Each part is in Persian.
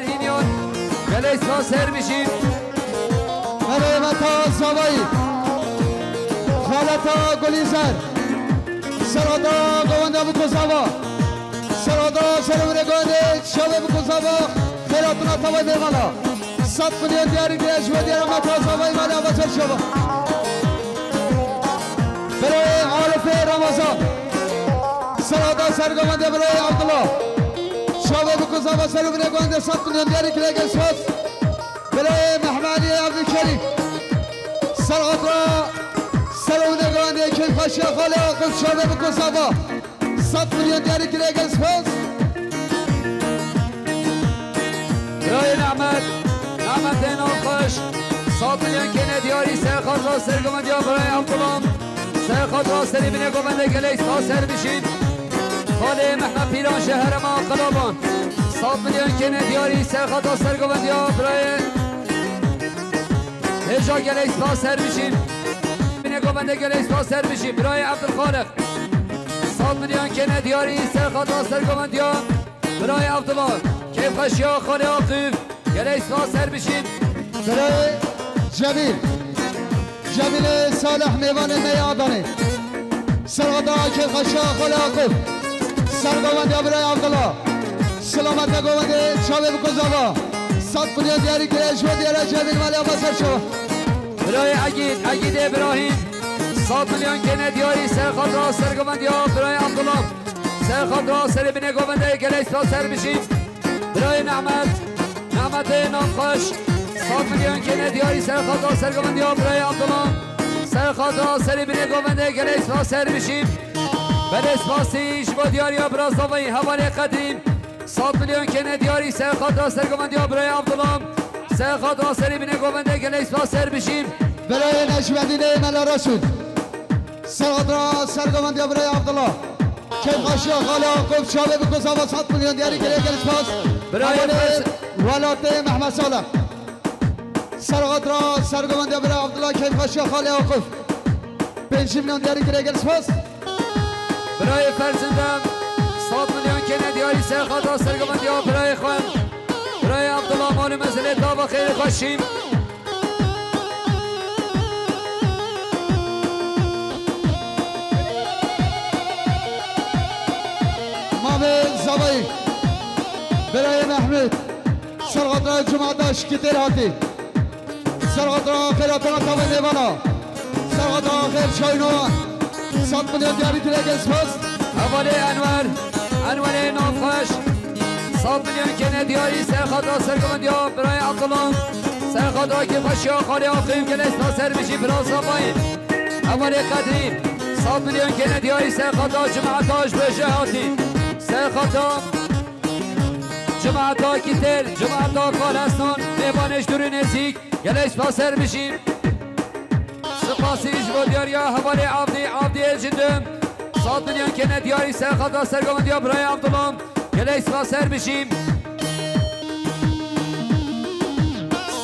درهینیان گله ساسر بشین برای متا زوایی خالتا گلیزر سرادا گونده بکو زوا سرادا سرمونه گونده شبه بکو زوا خیراتونا تاوی بیمالا 100 میلیون دیاری دیش و دیار متا زوایی مالی آبازر شبه برای عارف رمضان سرادا سرگونده برای عبدالله شبه بکو زوا سرمونه گونده 100 میلیون دیاری کلیگ اسفاس برای محمدی عبدالکریم سرغط را سرونه گانده که خشی خاله آقل شده بکن سبا 100 میلیون دیاری کلیگ اسفاس برای نعمت نام خوش 100 میلیون که ندیاری سرخات را سرگمند یا برای عبدالله سرخات را سری بینه گمنده گلیس سر بشید خاله محمد پیران شهر ما قلابان 100 میلیون که ندیاری سرخات را سرگمند یا برای هجا گلیس سر بشید بینه گمنده گلیس سر بشید برای عبدالخالق 100 میلیون که ندیاری سرخات را سرگمند یا برای عبدالله کیف اشیا خاله آقیف گلیس سر بشید برای جمیل صالح میوان میادانه سرغدا که خشا خاله آقیف سرگمند برای عبدالله سلامت گمنده چاوه بکن زوا 100 میلیون دیاری گلیش و دیاره جمیل مالی آبازر شو برای عگید ابراهیم 100 میلیون که ندیاری سرخات را سرگمند یا برای عبدالله سرخات را سر بینه گمنده گلیس سر بشید برای نعمت نامخوش 100 میلیون که ندیاری سرخات را سرگمند یا برای عبدالله سرخات را سر بینه گمنده گلیس سر بشید بله سپاسیش با دیاری برازاوی حواله قدیم 100 میلیون که ندیاری سرخات را سرگمند یا برای عبدالله سرخات را سر بینه گمنده گلیس سر بشید برای نجمدین ملا رسول سرغد را سرگمند یا برای عبدالله کیف خشیا خاله آقوب شابه بکن زوا 100 میلیون دیاری گلیگ اسفاس برای ولات محمد صالح سرغد را سرگمند یا برای عبدالله کیف خشیا خاله آقوب 5 میلیون دیاری گلیگ اسفاس برای فرزندم 100 میلیون که ندیاری سرخات را سرگمند یا برای خوان برای عبدالله مال مسئله تا و خیر خوشیم زوایی برای محمود سرغد را جمعه داشت که دیر هاتی سرغد را خیراتنا تاوی دیوانا سرغد را خیر شاینوان 100 میلیون دیاری کلیگ اسفاس حواله انور نامخوش 100 میلیون که ندیاری سرخات را سرگمند یا برای عبدالله سرخات را که خشیا خاله آقیم گلیس سر بشی براسابایی حواله قدریم 100 میلیون که ندیاری سرخات را جمعه داشت بشه هاتی سرخاتا جماعتا کتر جماعتا کالستان میبانش دوری نزیک گلیش سر بشیم سپاسیش با دیاری حواله عبدی الجندم 100 میلیون که ندیاری سرخاتا سرگمند یا برای عبدالله گلیش سر بشیم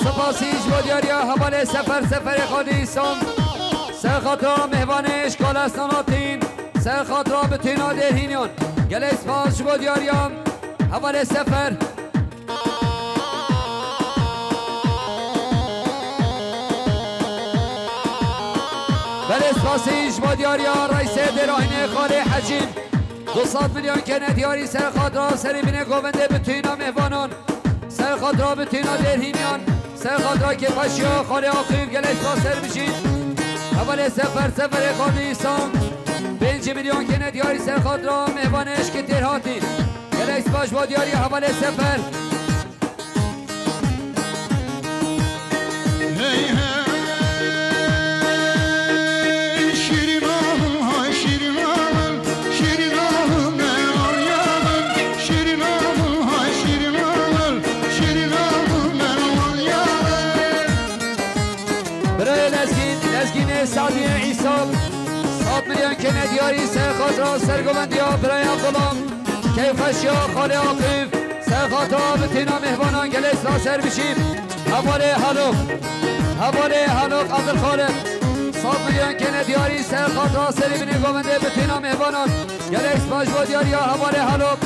سپاسیش با دیاری حواله سفر خالی سام سرخاتا مهبانش کالستاناتین سرخاتا بتینا درهینیان گلیس پاس شبا دیاریم حواله سفر بله سپاسیش با دیاریم رئیس دراهین خاله حجیم 200 میلیون که ندیاری سرخات را سری بینه گوونده بتینا مهبانان سرخات را بتینا درهینیان سرخات را که پشیا خاله آقیب گلیس پاس سر بشید حواله سفر خاله ایسان 5 میلیون که ندیاری سرخات را مهبانش که تیر هاتی گلیس باش با دیاری حواله سفر برای نزگین سعدی عیسال 100 میلیون که ندیاری سرخات را سرگمند یا برای عبدالله کیف اشیا خاله آقیف سرخات را بتینا مهبانان گلیس سر بشیم حواله حلوق عبدالخالق 100 میلیون که ندیاری سرخات را سری بینه گوونده بتینا مهبانان گلیس باش با دیاری یا حواله حلوق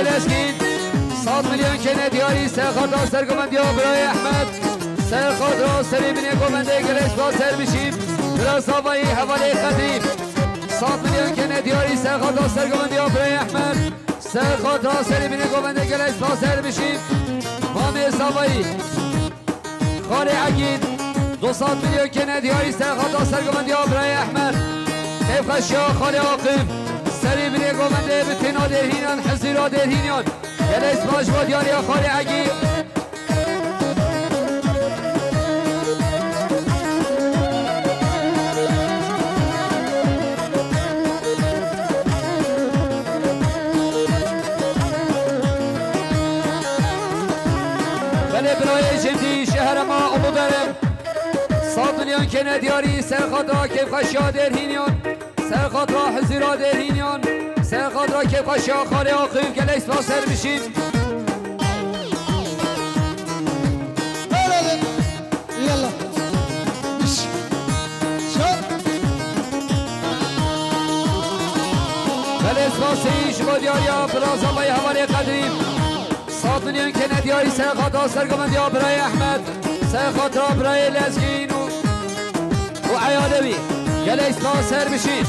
برای لسکین 100 میلیون کنه دیاری سرخط را سرگمندی ها برای احمد سرخط را سری بینه گمنده گلش با سر بشیم برای صابایی حواله قدیم 100 میلیون کنه دیاری سرخط را سرگمندی ها برای احمد سرخط را سری بینه گمنده گلش با سر بشیم مامیر صابایی خالی عگید 200 میلیون کنه دیاری سرخط را سرگمندی ها برای احمد کیف خشیا خالی عاقب سری بینه گمنده بتینا درهینان حزیرا درهینان گلش باش با دیاری ها خالی عگید برای جمدی شهر ما ابو برم 100 میلیون کنه دیاری سرخط را کیف خشیا درهینیان سرخط را حزیرا درهینیان سرخط را کیف خشیا خالی عاقب گلیس با سر بشیم يلا گلیس با سیش با دیاری ها برازا بای حوالی قدریم 100 میلیون کنه دیاری سرخط را سرگمندی ها برای احمد سرخط را برای لزگین و عیالوی گلیس با سر بشیم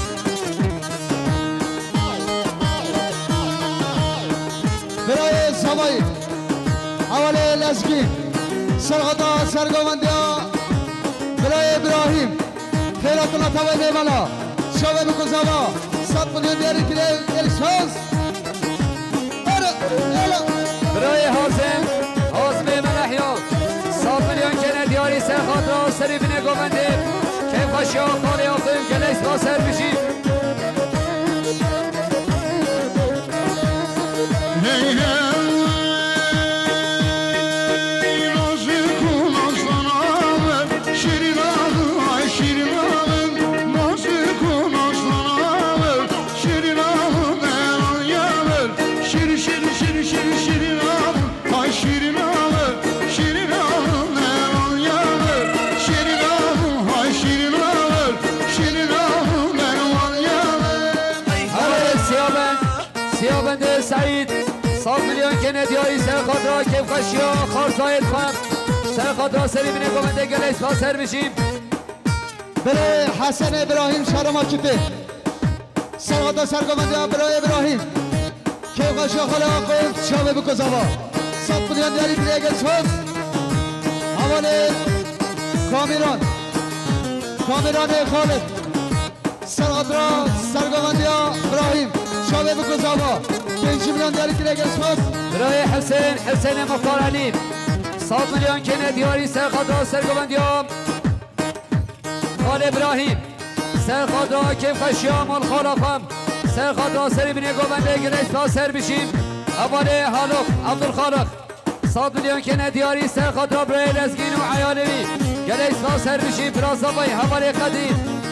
برای سوایی اول لزگین سرغطا سرگومندیا برای ابراهیم خیرات الله توی نیمالا شوه بکزاوا 100 میلیون دیاری که الشاز برای حازم منحیان 100 میلیون کنه دیاری سرخط را سری بینه گومنده کیف خشیا خالی آقیم گلیس با سر بشیم سیابنده سعید 100 میلیون کنه دیاری سرخط را کیف خشیا خارزاید خواهم سرخط را سری بینه گومنده گلیس با سر بشیم برای حسن ابراهیم شرما چطه سرغطا سرگومندیا برای ابراهیم که قشا خاله آقیم شابه بکزاوا 100 میلیون دیاری که الشاز حواله کامیران خالد سرغطا سرگومندیا ابراهیم شابه بکزاوا 5 میلیون دیاری که الشاز برای حسین مختار علی 100 میلیون کنه دیاری سرخط را سرگومندیا خال ابراهیم سرخط را کیف خشیا مال خالقم سرخط را سری بینه گومنده گلیس با سر بشیم حواله حالق عبدالخالق 100 میلیون کنه دیاری سرخط را برای لزگین و عیالوی گلیس با سر بشیم برازابای حواله قدیم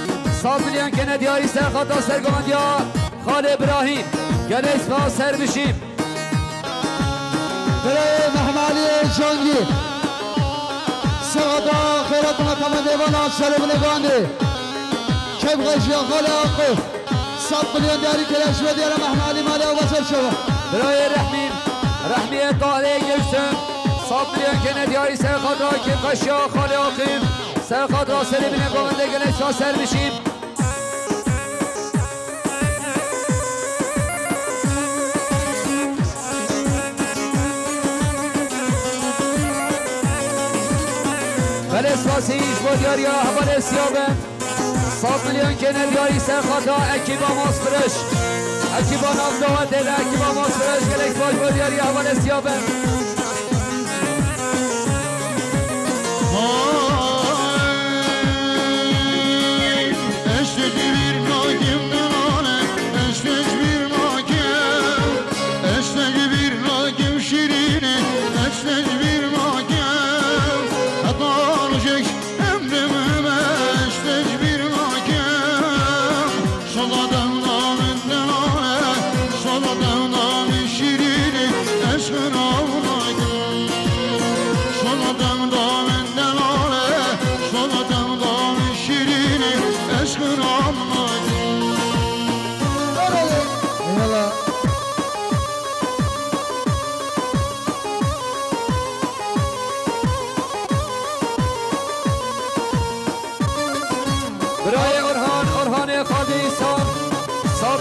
100 میلیون کنه دیاری سرخط را سرگومندیا خال ابراهیم گلیس با سر بشیم برای محمالی جانگی سرغطا خیرات مطمئن دیوانا سر بنگانده کیف غشیا خاله آقو 100 میلیون دیاری کلش و دیار محمالی مالی و بسر شما برای رحمی طاهره گشتم 100 میلیون کنه دیاری سرخط را کیف خشیا خاله آقیم سرخط را سری بینه گومنده گلیس با سر بشیم اساسیش با دیاری ها حوال سیابن 100 میلیون کنه دیاری سرخط ها اکیبا ماسفرش اکیبا نافداوت دل اکیبا ماسفرش گلک باش با دیاری ها حوال سیابن Şirin aşkın avna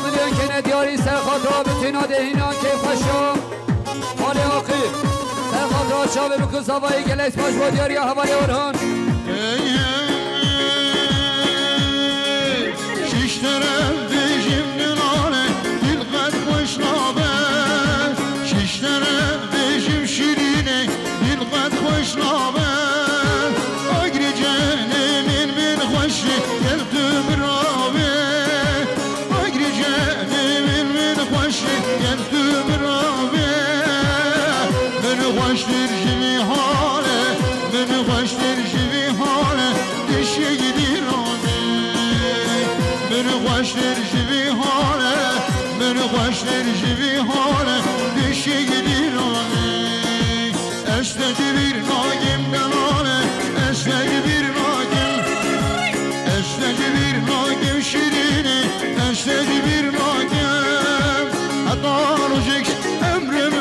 میلیون که ندیاری سرخاطرا بتین آدهینان که فشام حال آقی سرخاطرا چاوه بکن زوایی گلیس باش با دیاری حوالی اورهان شش طرف دیجیم ننانه دل قد خوش نابه شش طرف دیجیم شیرینه دل قد خوش نابه اگری جهنمین من خوشی دل تو برابه اگری جهنمین من خوشی دل تو برابه من خوش در جوی حاله من خوش در جوی حاله دشی گیرانه من خوش در جوی حاله من خوش در جوی حاله دشی گیرانه اشتاق bir nagim delale اشتاق bir nagim اشتاق bir nagim şirini اشتاق bir nagim hatta olacak ömrüm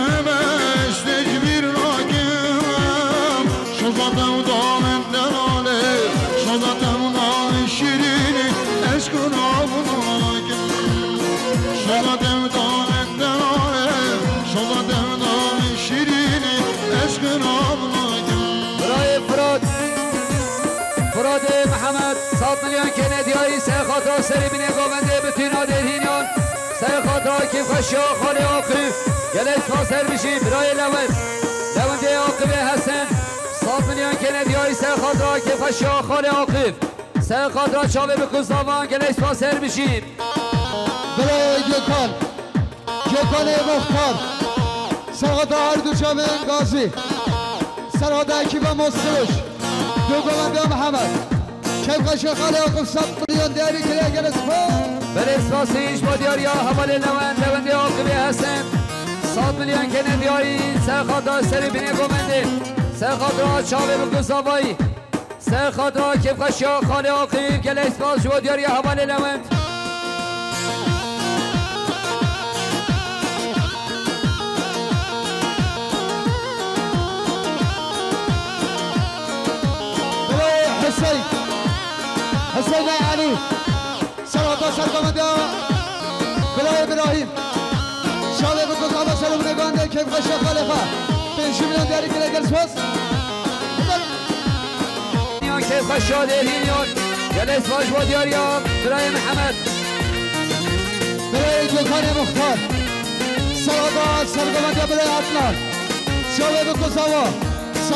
اشتاق bir nagim şazatem dağın delale şazatem dağın şirini eşkın avunagim şazatem dağın delale şazatem dağın şirini eşkın avunagim برای فراد محمد 7 میلیون که ندیاری سرخاطرا سری بینه گوونده بتین آدهینان سرخاطرا که فشا خالی آقی گلیس خاسر بشیم برای لونده آقی حسن 7 میلیون که ندیاری سرخاطرا که فشا خالی آقی سرخاطرا چاوه بکن زاوان گلیس خاسر بشیم برای گوکان مختار سرخاطرا هر دو چاوه انگازی سرخاطرا اکی و مصرش دو گوونده محمد کم قشق خالی آقی 7 میلیون دیاری که گلیس برسپاسیش با دیاری حوال لونده آقی حسن 7 میلیون که ندیاری سرخاطرا سری بینه گوونده سرخاطرا چاوه بکن زاوایی سرخاطرا که فشا خالی آقی گلیس باز با دیاری حوال لوند حسین علی سراتا سرگامنده بلای ابراهیم شاله بکن آبا سلام نگانده که قشق خالقه 5 میلیون دیاری که لگل سوز که فشا دهینیان گلیس باش با دیاری برای محمد برای گلخان مختار سراتا سرگامنده بلای عدنان شاله بکن سوا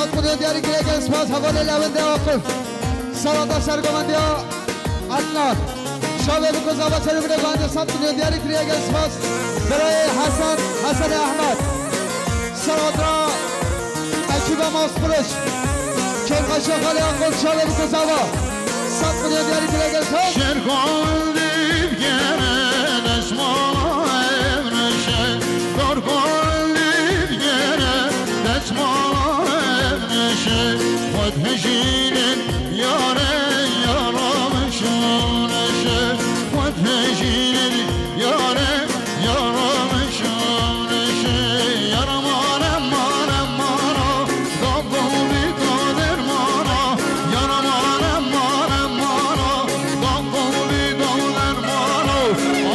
7 میلیون دیاری که لگل سوز حوال لونده آقف سراتا سرگامنده عدنان شاله بکن زوا سلام نگانده 7 میلیون دیاری که لگل سوز برای حسن احمد سراتا اکیبا ماسپرش که قشق خالی آقف شاله بکن زوا 7 میلیون دیاری که لگل سوز شرقان دیب گره دشمالا evneşe Korkon دیب گره دشمالا evneşe فتحشinin yare yaramışın eşe فتحشinin yare yaramışın eşe Yaraman emman emmana Gabbuli kader mana Yaraman emman emmana Gabbuli kader mana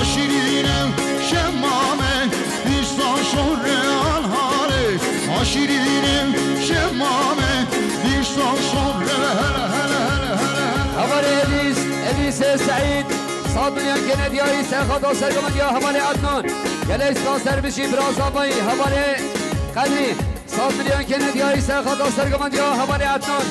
Aşirinem şemmame Distan şorre anhare Aşirinem şemmame Distan şorre hele hele hele hele حوالي اديس سعيد 7 میلیون که ندیاری سرخاطرا سرگامنده حوالي عدنان گلیس خاسر بشیم برازاوایی حوالي قدری 7 میلیون که ندیاری سرخاطرا سرگامنده حوالي عدنان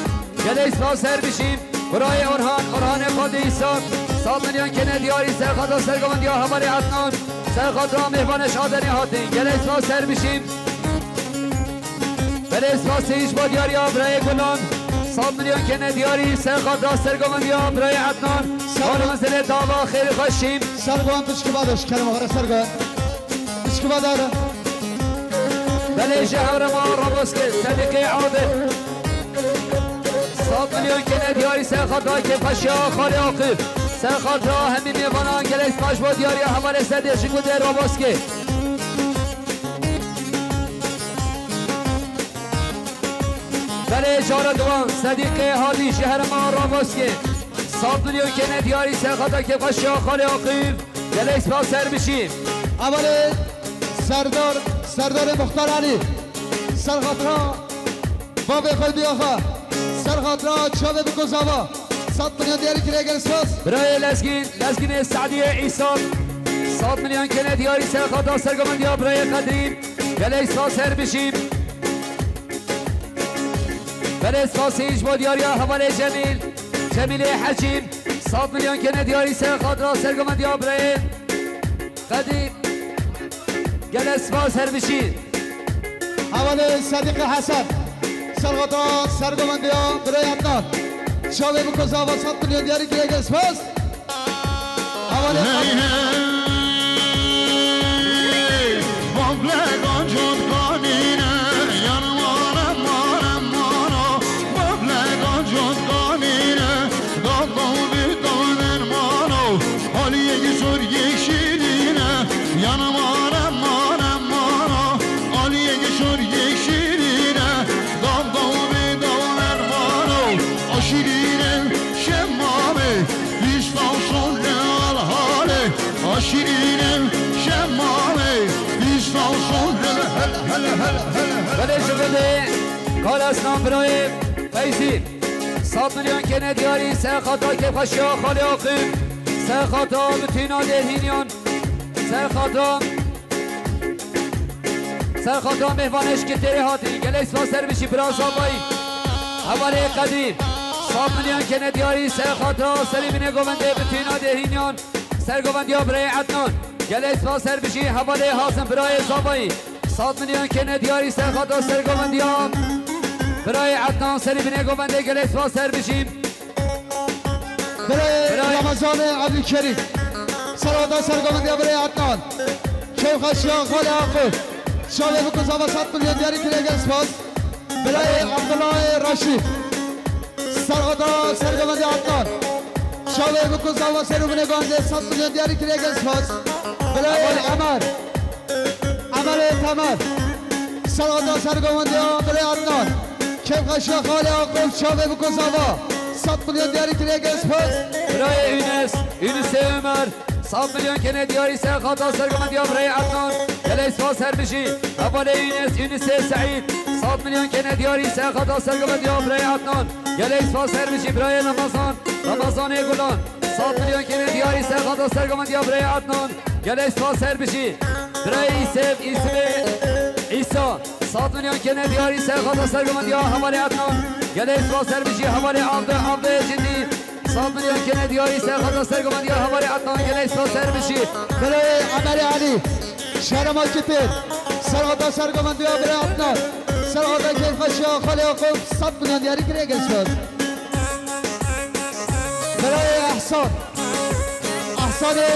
گلیس خاسر بشیم برای اورهان فادی ایسان 7 میلیون که ندیاری سرخاطرا سرگامنده حوالي عدنان سرخاطرا مهبانش آدنی هاتی گلیس خاسر بشیم برسپاسیش با دیاری برای گلان 7 میلیون که ندیاری سرخاطرا سرگامنده برای عدنان حال مسئله دعوا خیلی خوشیم سرگان بشکی بادش کلمه خاره سرگان بشکی باداره بله شهر ما رابسکه صدیقی عادل 7 میلیون که ندیاری سرخاطرا که فشا خالی آقیب سرخاطرا همین میوانان گلیس باش با دیاری حوال صدیق شکوده رابسکه بله جارا دوان صدیق هادی شهر ما رابسکه 7 میلیون که ندیاری سرخاطرا که فشا خالی آقیب گله اسپاس سر بشیم اولی سردار مختار علی سرخاطرها بابی خود بیاخا سرخاطرها چاوه بکوزاوا 100 میلیون دیاری که رگل اسپاس برای لزگین سعدی عیسان 100 میلیون کنه دیاری سرخاطرها سرگمندی ها برای قدرین گله اسپاس سر بشیم گله اسپاس ایج با دیاری ها حواله جمیل حجیم 100 میلیون کنه دیاری سرخاطرها سرگمندی ها برای قدرین گله اسپاس سر بشیم اولی صدیق حسن سرخاطرها سرگمندی ها برای عدنان شاوه بکوزاوا 100 میلیون دیاری که رگل اسپاس اولی شیرینم شمامه بیشتر شده بله شده کار از نام برای فیزی 100 میلیون کنه دیاری سه خاطا که خشیا خالی آقیم سه خاطا بتینا دهینیان سه خاطا مهوانش که تری هاتی گله اسفا سر بشی براز آبایی حواله قدیم 100 میلیون کنه دیاری سه خاطا سری بینه گوونده بتینا دهینیان سرگووندی ها برای عدنان گله اسفا سر بشی حواله حاسم برای زابایی 100 میلیون کنه دیاری سرخاطا سرگووندی ها برای عدنان سری بینه گوونده گله اسفا سر بشیم برای رمضان عبدی کریم سرخاطا سرگووندی ها برای عدنان شیخ خشیان خاله آقف شاوه بکوزاوا 100 میلیون دیاری که رگل اسپاس برای عبدالله رشید سرخاطا سرگووندی عدنان شاوه بکوزاوا سرو بنگانده 100 میلیون دیاری که رگل اسپاس برای عمر تمر سرخاطا سرگووندی ها برای عدنان شیخ خشیان خاله آقف شاوه بکوزاوا 100 میلیون دیاری که رگل اسپاس برای یونس عمر 100 میلیون کنه دیاری سرخاطا سرگووندی ها برای عدنان گله اسفا سر بشی حواله یونس سعید 100 میلیون کنه دیاری سرخاطا سرگووندی ها برای عدنان گله اسفا سر بشی برای رمضان گلان 100 میلیون کنه دیاری سرخاطا سرگووندی ها برای عدنان گله اسفا سر بشی برای عیسا 100 میلیون کنه دیاری سرخاطا سرگووندی ها حواله عدنان گله اسفا سر بشی حواله عبد جندی 100 میلیون کنه دیاری سرخاطا سرگووندی ها حواله عدنان گله اسفا سر بشی برای عمر علی شهر مارکتر سرخاطا سرگووندی ها برای عدنان سرخاطا کیف خشیان خاله آقف 100 میلیون دیاری که رگل اسپاس برای احسان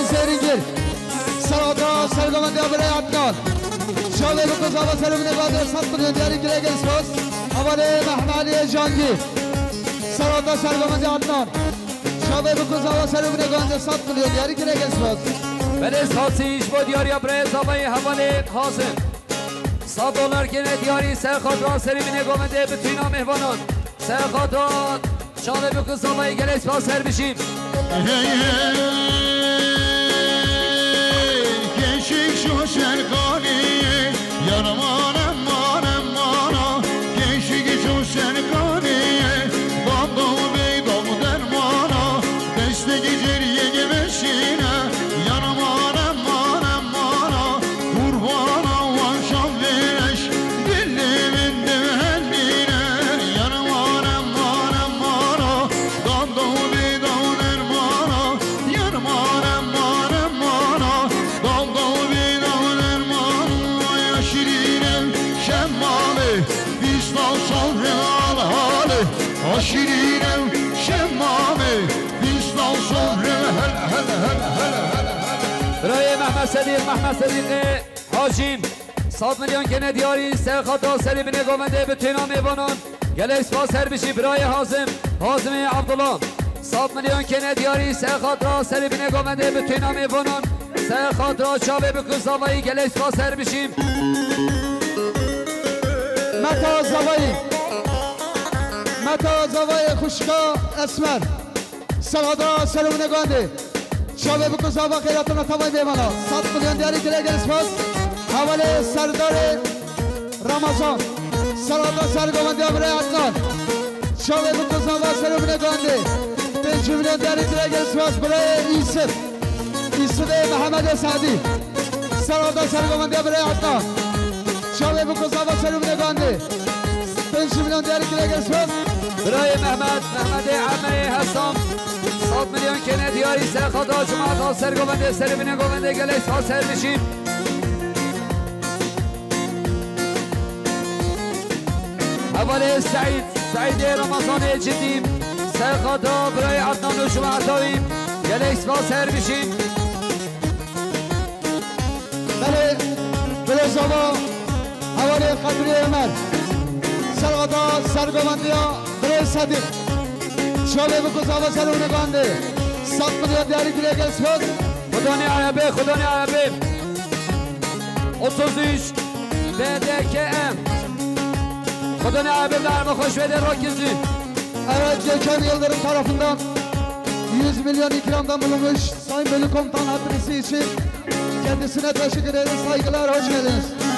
زیرینگیر سرخاطا سرگووندی ها برای عدنان شاوه بکوزاوا سرو بنگانده 100 میلیون دیاری که رگل اسپاس حواله محمد علی جانگی سرخاطا سرگووندی عدنان شاوه بکوزاوا سرو بنگانده 100 میلیون دیاری که رگل اسپاس بله اسپاسیش با دیاری برای زابای حواله حاسم 100 دلار کنه دیاری سرخاطا سری بینه گوونده بتینا مهوانان سرخاطا شاوه بکوزاوای گله اسپاس سر بشیم gençlik şu serkani Yaraman aman aman gençlik şu serkani Banda beydan dermana Beste geceriye gebeşine Yaraman aman aman Kurbana vanşam vereş Dilimin devenline Yaraman aman aman Banda beydan dermana Yaraman aman aman Dalda beydan dermana Şirinim şemmame Bizden sonra hale Şirinim şemmame Bizden sonra برای محمد صدیق حاجیم 100 میلیون کنه دیاری سرخاطا سری بینه گوونده بتینا میوانان گله اسفا سر بشی برای حازم عبدالله 100 میلیون کنه دیاری سرخاطا سری بینه گوونده بتینا میوانان سرخاطا شاوه بکوزاوایی گله اسفا سر بشیم متا زوای خوشکا اسمر سرخاطا سرو بنگانده شب بکوزا و خیراتون تمام بیمانا 7 میلیون دیاری کلیه گرسپاس حوالی سردار رمضان سلاتا سرگومندی برای عدنان شب بکوزا و سروب نگانده 5 میلیون دیاری کلیه گرسپاس برای ایسد محمد سعدی سلاتا سرگومندی برای عدنان شب بکوزا و سروب نگانده 5 میلیون دیاری کلیه گرسپاس برای محمد عمه حسام 100 میلیون کنه دیاری سرخاطا جماعت ها سرگوونده سربینه گوونده گلیس ها سر بشین حواله سعید رمضان جدیم سرخاطا برای عدنان و جماعت هاییم گلیس ها سر بشین بله بلوزاوا حواله قدری عمر سرخاطا سرگوونده ها برای صدیق شابه بکوزا و سرونه گانده 100 میلیون دیاری کلیه گلسپاس خدانی عربی 33 BDKM خدانی عربی درme hoş ve de Rokizi. Evet Gökhan Yıldırım tarafından 100 milyon ikramdan bulunmuş Sayın Bölük Komutan hatırısı için kendisine teşekkür ederiz, saygılar, hoş geldiniz.